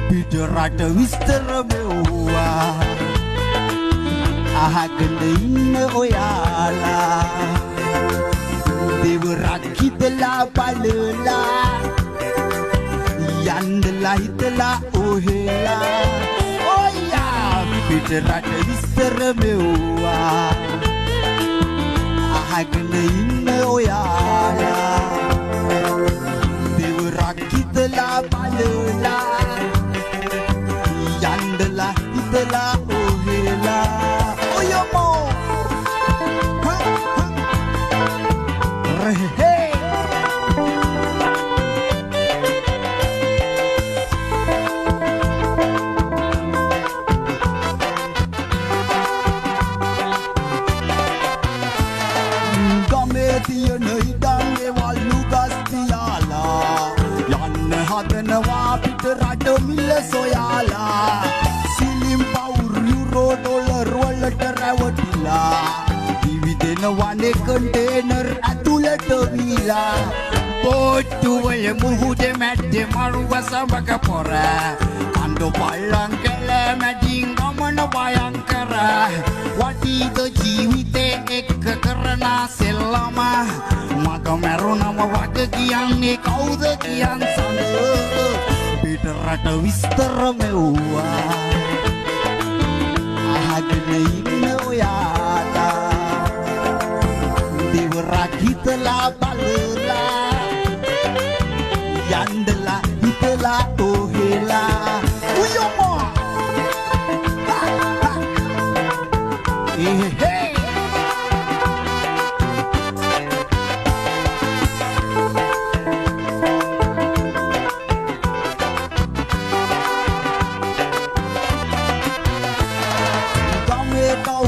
පිටරට විස්තර මෙව්වා අහගෙන ඉන්න ඔයාලා දෙවරක් හිතලා බලලා යන්නලා හිතලා ඔහෙලා ඔයා පිටරට විස්තර මෙව්වා අහගෙන ඉන්න ඔයාලා දෙවරක් හිතලා බලලා යන්නලා හිතලා ඔහෙලා ඔයමෝ රෙහේ ගමේ තියෙන ඉඩම් ගෙවල් නුගස් තියාලා යන්න හදනවා පිට රට මිල සොයාලා සිලිම් පවුර් යුරෝ ඩොලර් වලට රැවටිලා දිවිදෙනවනේ කන්ටේනර් ඇතුළට වීලා බෝට්ටු වල මුහුදේ මැද්දේ මරුව සමග පොර අඬ පල්ලං කළ මැදින් ගමන භයංකර වටීද ජීවිතේ එක්ක කරන සෙල්ලම මග මැරුණම වග කියන්නේ කවුද කියන් සඳ පිටරට විස්තර මෙව්වා අහගෙන ඉන්න ඔයාලා දෙවරක් හිතලා බලලා යන්නලා හිතලා ඔහෙලා උයමෝ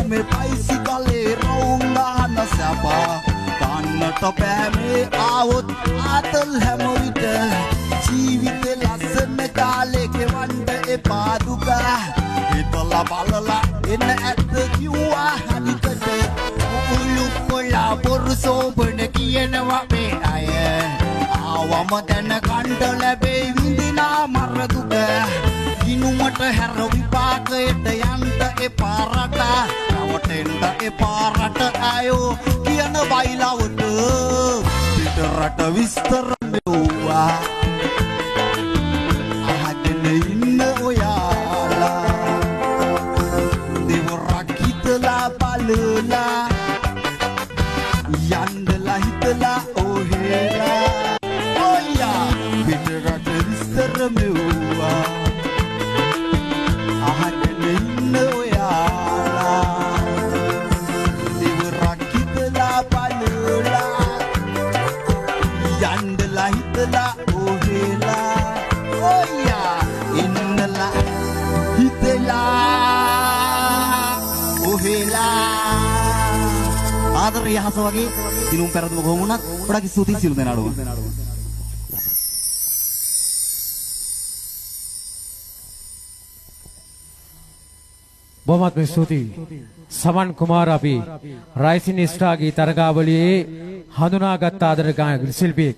me bicycle raungan sapa kannat pෑme આવොත් ආතල් හැම විට ජීවිත ලස්සන කාලේ ගෙවන්න එපා දුක හිතලා බලලා එන්න ඇත්ත කිව්වා හනිකට උළු කොලා බොරු සෝබන කියනවා මේ අය ආවම දැන කණ්ඩ ලැබේ විඳිනා මර දුක ගිනුමට හැර විපාකයට යන්න එපා රට රවටෙන්න එපා රට අයෝ කියන බයිලවට පිටරට විස්තර මෙව්වා අහගෙන ඉන්න ඔයාලා දෙවරක් හිතලා බලලා යන්නලා හිතලා ඔහෙලා ඔයා පිටරට විස්තර මෙව්වා අහගෙන ඉන්න ඔයාලා දෙවරක් හිතලා බලලා යන්නලා හිතලා ඔහෙලා ඔයා ඉන්නලා හිතලා ඔහෙලා ආදරය හස වගේ දිනුම් පෙරදුම කොහොම වුණත් ගොඩක් ස්තුතියි සියලු දෙනාටම बहुत स्तुति समन कुमार අපි රයිසින් ස්ටාර්ගේ තරගාවලියේ හඳුනාගත් ආදර ගායක ශිල්පියෙක්